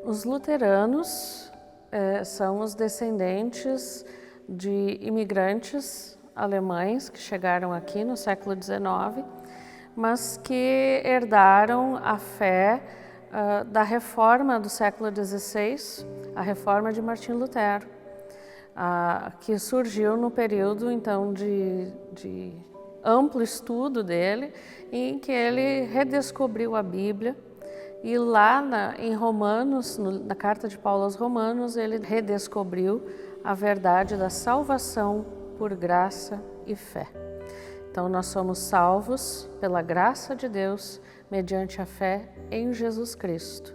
Os luteranos são os descendentes de imigrantes alemães que chegaram aqui no século XIX, mas que herdaram a fé da reforma do século XVI, a reforma de Martim Lutero, que surgiu no período então de amplo estudo dele, em que ele redescobriu a Bíblia. E lá em Romanos, na carta de Paulo aos Romanos, ele redescobriu a verdade da salvação por graça e fé. Então nós somos salvos pela graça de Deus, mediante a fé em Jesus Cristo.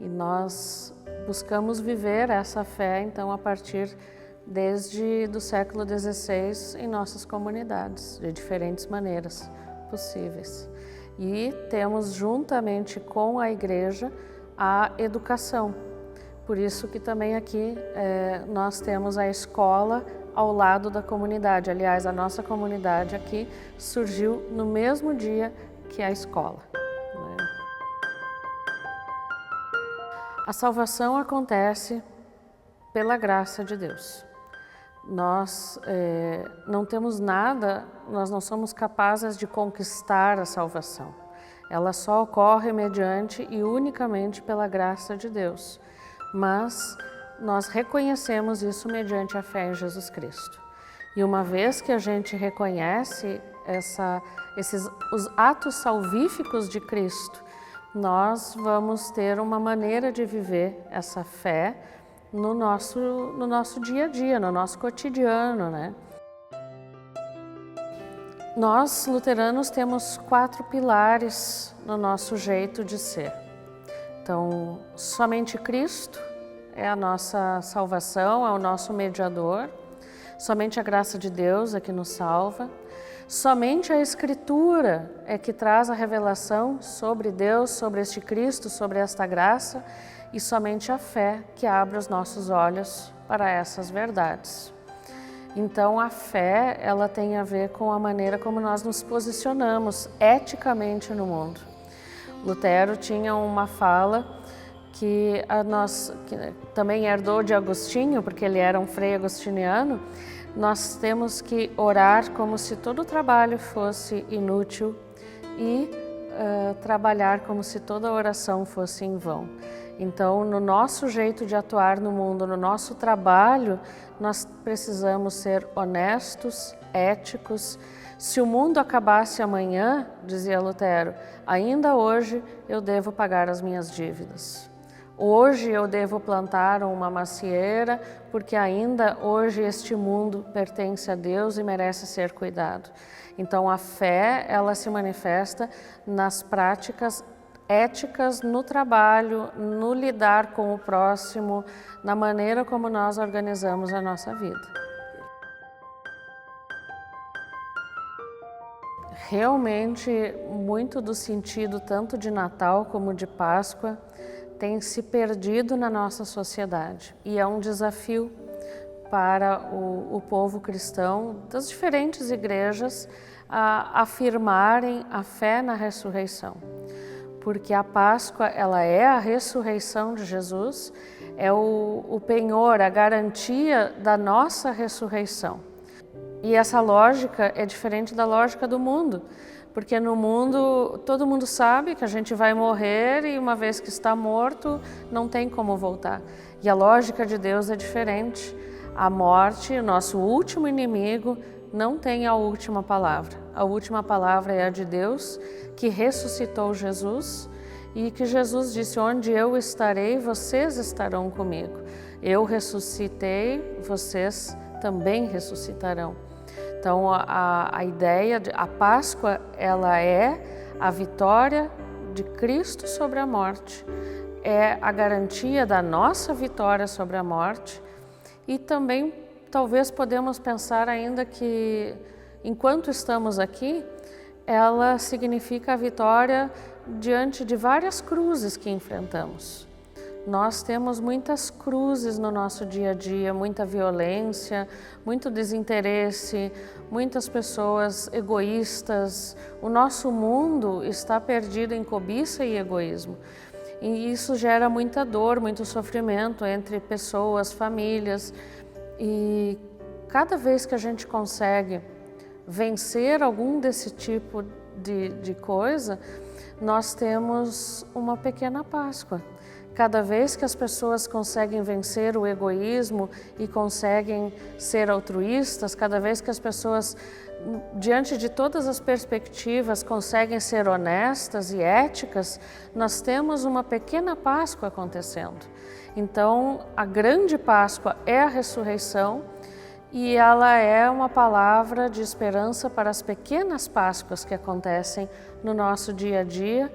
E nós buscamos viver essa fé, então, a partir desde do século XVI em nossas comunidades, de diferentes maneiras possíveis. E temos, juntamente com a igreja, a educação. Por isso que também aqui nós temos a escola ao lado da comunidade. Aliás, a nossa comunidade aqui surgiu no mesmo dia que a escola. A salvação acontece pela graça de Deus. Nós não temos nada, nós não somos capazes de conquistar a salvação. Ela só ocorre mediante e unicamente pela graça de Deus. Mas nós reconhecemos isso mediante a fé em Jesus Cristo. E uma vez que a gente reconhece os atos salvíficos de Cristo, nós vamos ter uma maneira de viver essa fé no nosso dia a dia, no nosso cotidiano, né? Nós, luteranos, temos 4 pilares no nosso jeito de ser. Então, somente Cristo é a nossa salvação, é o nosso mediador. Somente a graça de Deus é que nos salva. Somente a Escritura é que traz a revelação sobre Deus, sobre este Cristo, sobre esta graça. E somente a fé que abre os nossos olhos para essas verdades. Então a fé, ela tem a ver com a maneira como nós nos posicionamos eticamente no mundo. Lutero tinha uma fala que também herdou de Agostinho, porque ele era um frei agostiniano. Nós temos que orar como se todo o trabalho fosse inútil e trabalhar como se toda oração fosse em vão. Então, no nosso jeito de atuar no mundo, no nosso trabalho, nós precisamos ser honestos, éticos. Se o mundo acabasse amanhã, dizia Lutero, ainda hoje eu devo pagar as minhas dívidas. Hoje eu devo plantar uma macieira, porque ainda hoje este mundo pertence a Deus e merece ser cuidado. Então, a fé, ela se manifesta nas práticas éticas no trabalho, no lidar com o próximo, na maneira como nós organizamos a nossa vida. Realmente, muito do sentido tanto de Natal como de Páscoa tem se perdido na nossa sociedade e é um desafio para o povo cristão das diferentes igrejas a afirmarem a fé na ressurreição. Porque a Páscoa, ela é a ressurreição de Jesus, é o penhor, a garantia da nossa ressurreição. E essa lógica é diferente da lógica do mundo, porque no mundo, todo mundo sabe que a gente vai morrer e uma vez que está morto, não tem como voltar. E a lógica de Deus é diferente. A morte, o nosso último inimigo, não tem a última palavra. A última palavra é a de Deus, que ressuscitou Jesus e que Jesus disse, onde eu estarei, vocês estarão comigo. Eu ressuscitei, vocês também ressuscitarão. Então a ideia, a Páscoa, ela é a vitória de Cristo sobre a morte, é a garantia da nossa vitória sobre a morte e também talvez podemos pensar ainda que enquanto estamos aqui, ela significa a vitória diante de várias cruzes que enfrentamos. Nós temos muitas cruzes no nosso dia a dia, muita violência, muito desinteresse, muitas pessoas egoístas. O nosso mundo está perdido em cobiça e egoísmo. E isso gera muita dor, muito sofrimento entre pessoas, famílias. E cada vez que a gente consegue vencer algum desse tipo de coisa, nós temos uma pequena Páscoa. Cada vez que as pessoas conseguem vencer o egoísmo e conseguem ser altruístas, cada vez que as pessoas, diante de todas as perspectivas, conseguem ser honestas e éticas, nós temos uma pequena Páscoa acontecendo. Então, a grande Páscoa é a ressurreição e ela é uma palavra de esperança para as pequenas Páscoas que acontecem no nosso dia a dia,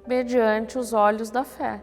mediante os olhos da fé.